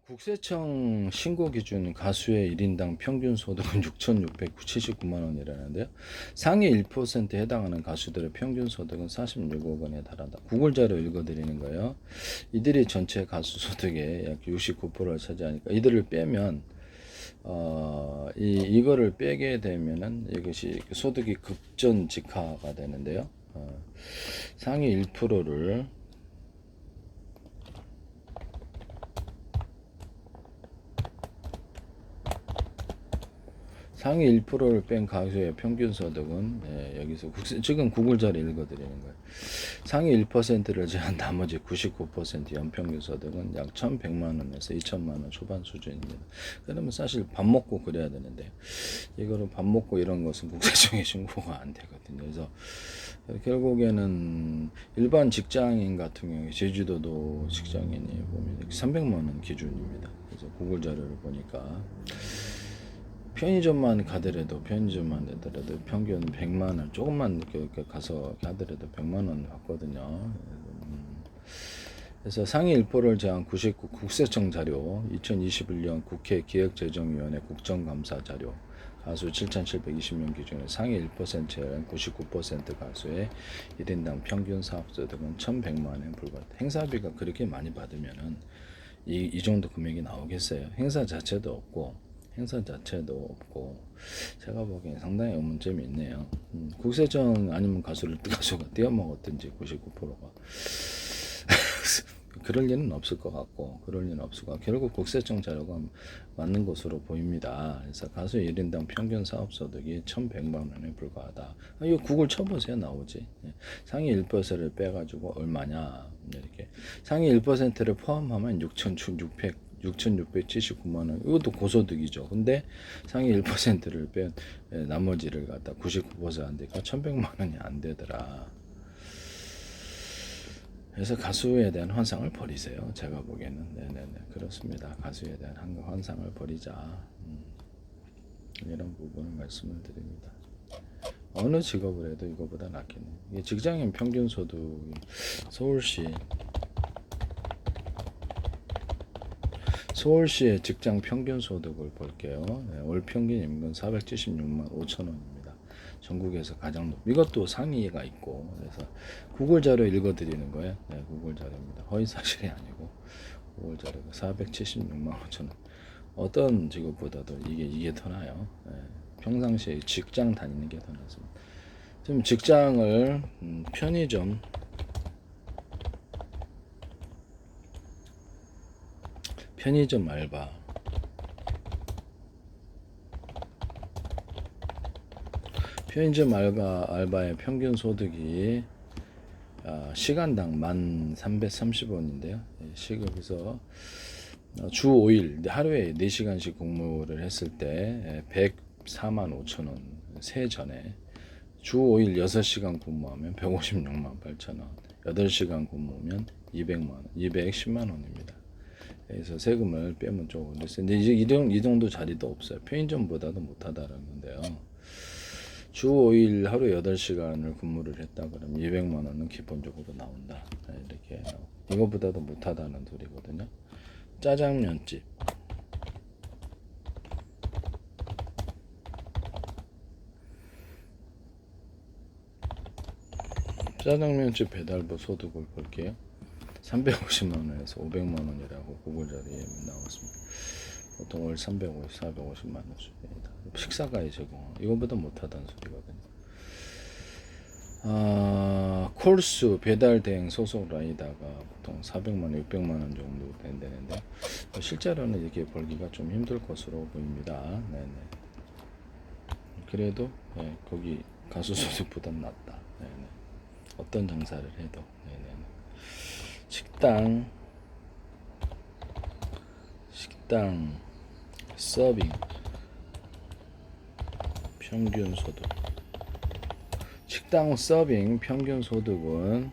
국세청 신고 기준 가수의 1인당 평균 소득은 6,679만 원이라는데요. 상위 1%에 해당하는 가수들의 평균 소득은 46억 원에 달한다. 구글 자료 읽어드리는 거예요. 이들이 전체 가수 소득의 약 69%를 차지하니까 이들을 빼면 이거를 빼게 되면은 이것이 소득이 급전직하가 되는데요. 상위 1%를 상위 1%를 뺀 가수의 평균 소득은 여기서 지금 구글 자료 읽어드리는 거예요. 상위 1%를 제한 나머지 99% 연평균 소득은 약 1,100만 원에서 2천만 원 초반 수준입니다. 그러면 사실 밥 먹고 그래야 되는데 이거를 밥 먹고 이런 것은 국세청에 신고가 안 되거든요. 그래서 결국에는 일반 직장인 같은 경우에 제주도도 직장인이 보면 300만 원 기준입니다. 그래서 구글 자료를 보니까 편의점만 가더라도 평균 100만 원 조금만 가서 하더라도 100만 원 받거든요. 그래서 상위 1%를 제한 99 국세청 자료 2021년 국회 기획재정위원회 국정감사 자료 가수 7,720명 기준에 상위 1%는 99% 가수의 1인당 평균 사업소득은 1,100만 원에 불과하다. 행사비가 그렇게 많이 받으면은 이 정도 금액이 나오겠어요. 행사 자체도 없고 제가 보기엔 상당히 의문점이 있네요. 국세청 아니면 가수가 떼어먹었든지 99%가 그럴 리는 없을 것 같고 결국 국세청 자료가 맞는 것으로 보입니다. 그래서 가수 1인당 평균 사업소득이 1,100만 원에 불과하다. 이거 구글 쳐보세요. 나오지. 상위 1%를 빼가지고 얼마냐 이렇게 상위 1%를 포함하면 6,679만 원. 이것도 고소득이죠. 근데 상위 1%를 뺀 나머지를 갖다 99% 안 되니까 1,100만 원이 안 되더라. 그래서 가수에 대한 환상을 버리세요. 제가 보기에는. 네네네. 그렇습니다. 가수에 대한 환상을 버리자. 이런 부분을 말씀을 드립니다. 어느 직업을 해도 이거보다 낫겠네. 이게 직장인 평균 소득 서울시의 직장 평균 소득을 볼게요. 월 평균 임금 476만 5천 원입니다. 전국에서 가장 이것도 상위가 있고 그래서 구글 자료 읽어드리는 거예요. 네, 구글 자료입니다. 허위 사실이 아니고 구글 자료가 476만 5천 원. 어떤 직업보다도 이게 더 나아요. 네, 평상시에 직장 다니는 게 더 낫습니다. 지금 직장을 편의점 알바 알바의 평균 소득이 시간당 1,330원인데요. 시급에서 주 5일 하루에 4시간씩 근무를 했을 때 104만 5천 원 세전에 주 5일 6시간 근무하면 156만 8천 원 8시간 근무하면 200만 원 210만 원입니다. 그래서 세금을 빼면 조금 됐어요. 근데 이제 이 정도 자리도 없어요. 편의점보다도 못하다라는 건데요. 주 5일 하루 8시간을 근무를 했다 그러면 200만 원은 기본적으로 나온다. 이렇게 이거보다도 못하다는 소리거든요. 짜장면집 배달부 소득을 볼게요. 350만 원에서 500만 원이라고 구글 자료에 나왔습니다. 보통 월 350, 450만 원 수준이다. 식사가에 제공. 이거보다 못하다는 소리거든요. 콜수 배달 대행 소속 라이다가 보통 400만 원, 600만 원 정도 된다는데 실제로는 이렇게 벌기가 좀 힘들 것으로 보입니다. 네네. 그래도 거기 가수 소득보다 낫다. 네네. 어떤 장사를 해도. 네네. 식당 서빙 평균 소득 식당 서빙 평균 소득은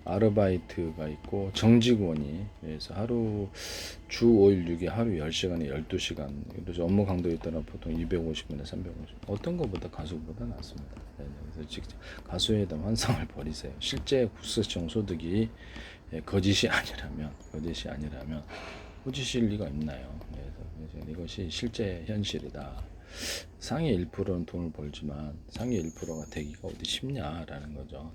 아르바이트가 있고 정직원이 그래서 하루 주 5일 6일 하루 10시간에 12시간 그래서 업무 강도에 따라 보통 250에서 350 어떤 것보다 가수보다 낫습니다. 그래서 직접 가수에 대한 환상을 버리세요. 실제 국세청 소득이 거짓이 아니라면 꾸짖을 리가 있나요? 그래서 이것이 실제 현실이다. 상위 1%는 돈을 벌지만 상위 1%가 되기가 어디 쉽냐라는 거죠.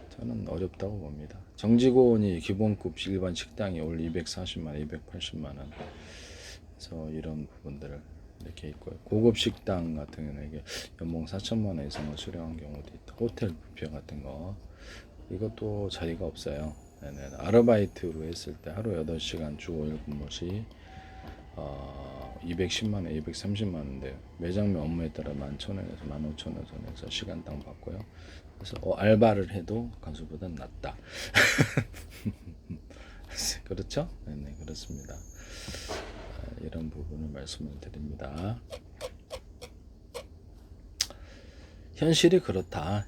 저는 어렵다고 봅니다. 정직원이 기본급 일반 식당이 올 240만 원, 280만 원. 그래서 이런 부분들을 이렇게 있고요. 고급 식당 같은 경우는 이게 연봉 4천만 원 이상을 수령한 경우도 있다. 호텔 뷔페 같은 거 이것도 자리가 없어요. 아르바이트로 했을 때 하루 8시간 주 5일 근무 시 210만 원, 230만 원인데 매장매 업무에 따라 11,000원에서 15,000원 선에서 시간당 받고요. 그래서 알바를 해도 가수보다는 낫다. 그렇죠? 네, 그렇습니다. 이런 부분을 말씀을 드립니다. 현실이 그렇다.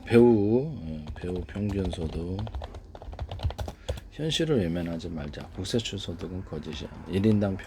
배우 평균 소득 현실을 외면하지 말자. 국세출 소득은 거짓이야. 1인당